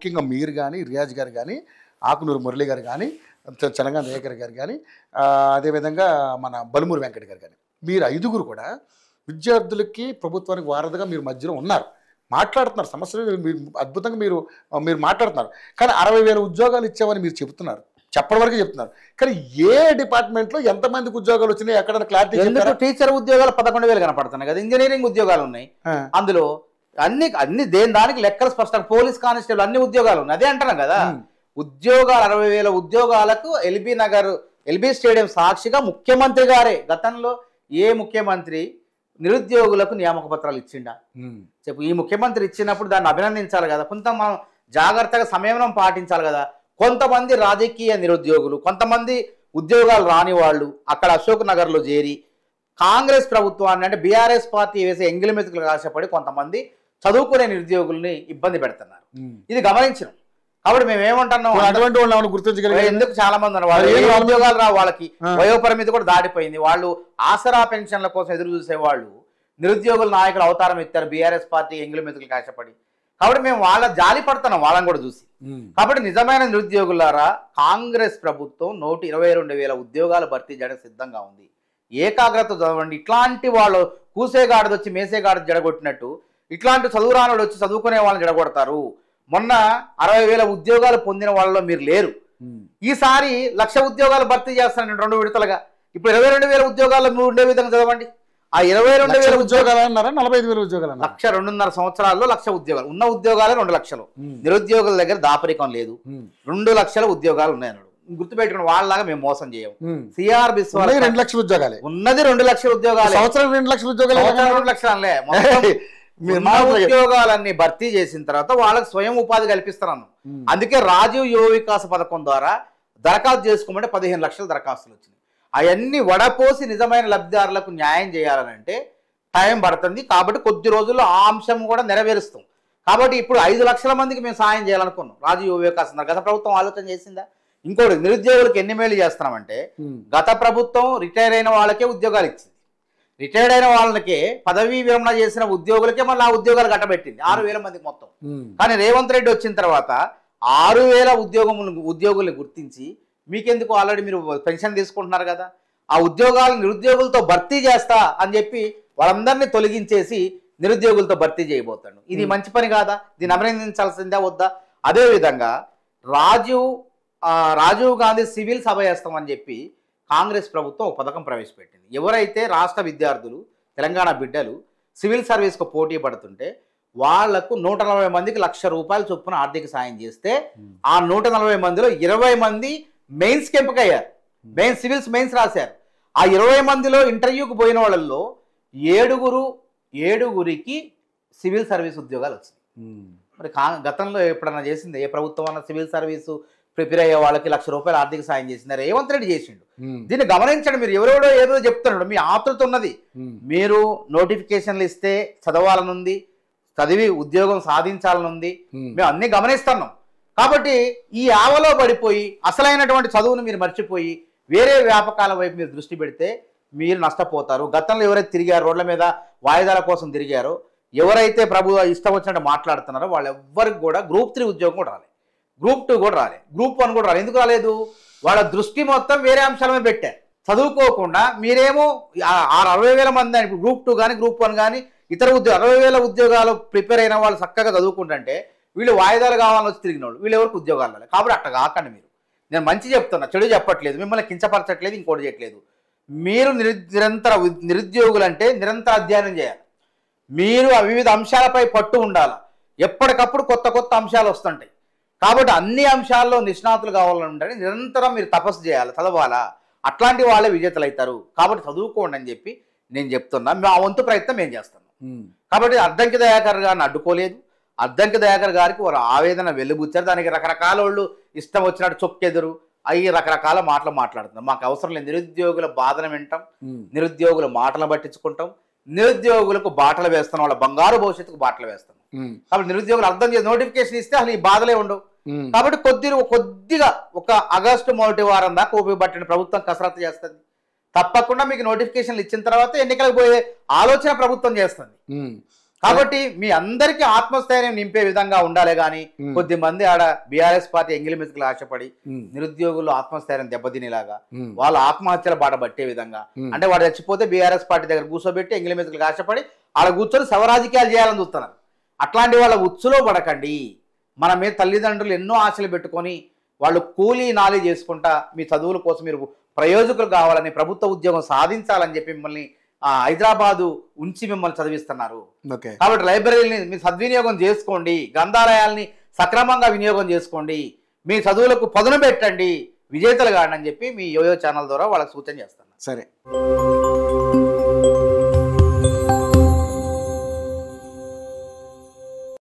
ముఖ్యంగా మీరు కానీ, రియాజ్ గారు కానీ, ఆకునూరు మురళి గారు కానీ, చనగాన దయాకర్ గారు కానీ, అదేవిధంగా మన బలుమూరి వెంకట గారు కానీ, మీరు 5గురు కూడా విద్యార్థులకి ప్రభుత్వానికి వారధిగా మీరు మధ్యలో ఉన్నారు, మాట్లాడుతున్నారు, సమస్యలు మీరు అద్భుతంగా మీరు మాట్లాడుతున్నారు. కానీ 60,000 ఉద్యోగాలు ఇచ్చామని మీరు చెబుతున్నారు, చెప్పడం వరకు చెప్తున్నారు. కానీ ఏ డిపార్ట్మెంట్లో ఎంతమందికి ఉద్యోగాలు వచ్చినాయి ఎక్కడ క్లారిటీ? టీచర్ ఉద్యోగాలు 11,000 కనపడుతున్నాయి కదా, ఇంజనీరింగ్ ఉద్యోగాలు ఉన్నాయి, అందులో అన్ని దేని దానికి లెక్కలు స్పష్టంగా, పోలీస్ కానిస్టేబుల్ అన్ని ఉద్యోగాలు ఉన్నాయి. అదే అంటున్నాం కదా, ఉద్యోగాలు 60,000 ఉద్యోగాలకు ఎల్బీ స్టేడియం సాక్షిగా ముఖ్యమంత్రి గారే, గతంలో ఏ ముఖ్యమంత్రి నిరుద్యోగులకు నియామక పత్రాలు ఇచ్చిండా చెప్పు? ఈ ముఖ్యమంత్రి ఇచ్చినప్పుడు దాన్ని అభినందించాలి కదా, కొంత మనం జాగ్రత్తగా సంయమనం పాటించాలి కదా. కొంతమంది రాజకీయ నిరుద్యోగులు, కొంతమంది ఉద్యోగాలు రాని వాళ్ళు అక్కడ అశోక్ నగర్లో చేరి కాంగ్రెస్ ప్రభుత్వాన్ని అంటే బీఆర్ఎస్ పార్టీ వేసే ఎంగిలి మెతుకులు ఆశపడి కొంతమంది చదువుకునే నిరుద్యోగుల్ని ఇబ్బంది పెడుతున్నారు. ఇది గమనించినాం. కాబట్టి మేము ఏమంటున్నాం, అటువంటి వాళ్ళు గుర్తించగలిగారు. ఎందుకు చాలా మంది ఉన్నారు వాళ్ళు ఉద్యోగాలు రావు, వాళ్ళకి వయోపరిమితి కూడా దాటిపోయింది, వాళ్ళు ఆసరా పెన్షన్ల కోసం ఎదురు చూసే వాళ్ళు నిరుద్యోగుల నాయకులు అవతారం ఎత్తారు బీఆర్ఎస్ పార్టీ ఎంగిలి మెతుకులకు ఆశపడి. కాబట్టి మేము వాళ్ళ జాలి పడుతున్నాం వాళ్ళని కూడా చూసి. కాబట్టి నిజమైన నిరుద్యోగులారా, కాంగ్రెస్ ప్రభుత్వం 122,000 ఉద్యోగాలు భర్తీ చేయడానికి సిద్ధంగా ఉంది. ఏకాగ్రత చదవండి. ఇట్లాంటి వాళ్ళు కూసేగాడిది వచ్చి మేసేగాడిది జడగొట్టినట్టు ఇట్లాంటి చదువురానుడు వచ్చి చదువుకునే వాళ్ళని జడగొడతారు. మొన్న 60,000 ఉద్యోగాలు పొందిన వాళ్ళలో మీరు లేరు. ఈసారి 1,00,000 ఉద్యోగాలు భర్తీ చేస్తాను 2 విడతలుగా. ఇప్పుడు 22,000 ఉద్యోగాలు మీరు ఉండే విధంగా చదవండి. ఆ 22,000 ఉద్యోగాలు అన్నారా, 45,000 ఉద్యోగాలు? 1,00,000 2.5 సంవత్సరాల్లో 1,00,000 ఉద్యోగాలు. ఉన్న ఉద్యోగాలే 2,00,000. నిరుద్యోగుల దగ్గర దాపరికం లేదు. 2,00,000 ఉద్యోగాలు ఉన్నాయన్నాడు. గుర్తుపెట్టుకుని వాళ్ళలాగా మేము మోసం చేయం. సిఆర్ బిస్వాల్ 2,00,000 ఉద్యోగాలే ఉన్నది. 2,00,000 ఉద్యోగాలు, సంవత్సరం 2,00,000 ఉద్యోగాలు, 2,00,000 ఉద్యోగాలన్నీ భర్తీ చేసిన తర్వాత వాళ్ళకి స్వయం ఉపాధి కల్పిస్తున్నాను. అందుకే రాజీవ్ యువ వికాస పథకం ద్వారా దరఖాస్తు చేసుకోమంటే 15 లక్షల దరఖాస్తులు వచ్చినాయి. అవన్నీ వడపోసి నిజమైన లబ్ధిదారులకు న్యాయం చేయాలనంటే టైం పడుతుంది. కాబట్టి కొద్ది రోజుల్లో ఆ అంశం కూడా నెరవేరుస్తాం. కాబట్టి ఇప్పుడు 5 లక్షల మందికి మేము సాయం చేయాలనుకున్నాం. రాజీవ్ యువ వికాసం గత ప్రభుత్వం ఆలోచన చేసిందా? ఇంకోటి, నిరుద్యోగులకు ఎన్ని మేలు చేస్తున్నామంటే గత ప్రభుత్వం రిటైర్ అయిన వాళ్ళకే ఉద్యోగాలు ఇచ్చింది. రిటైర్డ్ అయిన వాళ్ళకే పదవీ విరమణ చేసిన ఉద్యోగులకే మళ్ళీ ఆ ఉద్యోగాలు కట్టబెట్టింది 6,000 మందికి మొత్తం. కానీ రేవంత్ రెడ్డి వచ్చిన తర్వాత 6,000 ఉద్యోగుల్ని గుర్తించి మీకెందుకు ఆల్రెడీ మీరు పెన్షన్ తీసుకుంటున్నారు కదా, ఆ ఉద్యోగాలు నిరుద్యోగులతో భర్తీ చేస్తా అని చెప్పి వాళ్ళందరినీ తొలగించేసి నిరుద్యోగులతో భర్తీ చేయబోతాడు. ఇది మంచి పని కాదా? దీన్ని అభినందించాల్సిందా వద్దా? అదేవిధంగా రాజీవ్ గాంధీ సివిల్ సభ చేస్తామని చెప్పి కాంగ్రెస్ ప్రభుత్వం ఒక పథకం ప్రవేశపెట్టింది. ఎవరైతే రాష్ట్ర విద్యార్థులు, తెలంగాణ బిడ్డలు సివిల్ సర్వీస్కు పోటీ పడుతుంటే వాళ్లకు 140 మందికి ₹1,00,000 చొప్పున ఆర్థిక సాయం చేస్తే ఆ 140 మందిలో 20 మంది మెయిన్స్కి ఎంపికయ్యారు. సివిల్స్ మెయిన్స్ రాశారు. ఆ 20 మందిలో ఇంటర్వ్యూకి పోయిన వాళ్ళల్లో 7గురికి సివిల్ సర్వీస్ ఉద్యోగాలు వచ్చినాయి. మరి గతంలో ఎప్పుడన్నా చేసింది ఏ ప్రభుత్వం అన్న సివిల్ సర్వీసు ప్రిపేర్ అయ్యే వాళ్ళకి ₹1,00,000 ఆర్థిక సాయం చేసింది? రేవంత్ రెడ్డి చేసిండు. దీన్ని గమనించండి. మీరు ఎవరెవడో ఏదో చెప్తున్నాడు, మీ ఆతృత ఉన్నది. మీరు నోటిఫికేషన్లు ఇస్తే చదవాలనుంది, చదివి ఉద్యోగం సాధించాలనుంది, మేము అన్ని గమనిస్తున్నాం. కాబట్టి ఈ ఆవలో పడిపోయి అసలైనటువంటి చదువును మీరు మర్చిపోయి వేరే వ్యాపకాల వైపు మీరు దృష్టి పెడితే మీరు నష్టపోతారు. గతంలో ఎవరైతే తిరిగారో, రోడ్ల మీద వాయిదాల కోసం తిరిగారో, ఎవరైతే ప్రభు ఇష్టం వచ్చినట్టు మాట్లాడుతున్నారో వాళ్ళెవ్వరికి కూడా Group 3 ఉద్యోగం కూడా రాలేదు, Group 2 కూడా రాలేదు, Group 1 కూడా రాలేదు. ఎందుకు రాలేదు? వాళ్ళ దృష్టి మొత్తం వేరే అంశాల మీద పెట్టారు. చదువుకోకుండా మీరేమో 60,000 మంది ఇప్పుడు Group 2 కానీ Group 1 కానీ ఇతర 60,000 ఉద్యోగాలు ప్రిపేర్ అయిన వాళ్ళు చక్కగా చదువుకుంటుంటే వీళ్ళు వాయిదాలు కావాలని వచ్చి తిరిగిన వాళ్ళు, వీళ్ళు ఎవరికి ఉద్యోగాలు రాలేదు. కాబట్టి అట్ట కాకండి. నేను మంచి చెప్తున్నా, చెడు చెప్పట్లేదు, మిమ్మల్ని కించపరచట్లేదు, ఇంకోటి చేయట్లేదు. మీరు నిరుద్యోగులు అంటే నిరంతర అధ్యయనం చేయాలి. మీరు వివిధ అంశాలపై పట్టు ఉండాలి. ఎప్పటికప్పుడు కొత్త కొత్త అంశాలు వస్తుంటాయి. కాబట్టి అన్ని అంశాల్లో నిష్ణాతులు కావాలంటే నిరంతరం మీరు తపస్సు చేయాలి, చదవాలా. అట్లాంటి వాళ్ళే విజేతలు అవుతారు. కాబట్టి చదువుకోండి అని చెప్పి నేను చెప్తున్నా. మా వంతు ప్రయత్నం మేము చేస్తున్నాం. కాబట్టి అద్దంకి దయాకర్ గారిని అడ్డుకోలేదు. అద్దంకి దయాకర్ గారికి వారు ఆవేదన వెలుబుచ్చారు. దానికి రకరకాల వాళ్ళు ఇష్టం వచ్చినట్టు చొక్కెదురు అవి రకరకాల మాటలు మాట్లాడుతున్నాం. మాకు అవసరం లేదు. నిరుద్యోగుల బాధను వింటాం, నిరుద్యోగుల మాటలు పట్టించుకుంటాం, నిరుద్యోగులకు బాటలు వేస్తాం, వాళ్ళ బంగారు భవిష్యత్తుకు బాటలు వేస్తాం. కాబట్టి నిరుద్యోగులు అర్థం చేసి నోటిఫికేషన్ ఇస్తే అసలు ఈ బాధలే ఉండవు. కాబట్టి కొద్దిగా ఒక ఆగస్టు మొదటి వారం దాకా ఉపయోగపట్టిన ప్రభుత్వం కసరత్తు చేస్తుంది. తప్పకుండా మీకు నోటిఫికేషన్లు ఇచ్చిన తర్వాత ఎన్నికలకు పోయే ఆలోచన ప్రభుత్వం చేస్తుంది. కాబట్టి మీ అందరికీ ఆత్మస్థైర్యం నింపే విధంగా ఉండాలి కానీ కొద్ది మంది ఆడ బీఆర్ఎస్ పార్టీ ఎంగిలి మెతుకులు ఆశపడి నిరుద్యోగులు ఆత్మస్థైర్యం దెబ్బతినేలాగా వాళ్ళ ఆత్మహత్యల బాట పట్టే విధంగా అంటే వాడు చచ్చిపోతే బీఆర్ఎస్ పార్టీ దగ్గర కూర్చోబెట్టి ఎంగిలి మెతుకులకు ఆశపడి ఆడ కూర్చొని శవరాజకీయాలు చేయాలని చూస్తున్నారు. అట్లాంటి వాళ్ళ ఉచ్చులో పడకండి. మన మీద తల్లిదండ్రులు ఎన్నో ఆశలు పెట్టుకొని వాళ్ళు కూలీ నాలి చేసుకుంటా మీ చదువుల కోసం మీరు ప్రయోజకులు కావాలని ప్రభుత్వ ఉద్యోగం సాధించాలని చెప్పి మిమ్మల్ని హైదరాబాదు ఉంచి మిమ్మల్ని చదివిస్తున్నారు. కాబట్టి లైబ్రరీని మీరు సద్వినియోగం చేసుకోండి, గ్రంథాలయాల్ని సక్రమంగా వినియోగం చేసుకోండి, మీ చదువులకు పదును పెట్టండి, విజేతలు కాండి అని చెప్పి మీ యోయో ఛానల్ ద్వారా వాళ్ళకి సూచన చేస్తాను. సరే.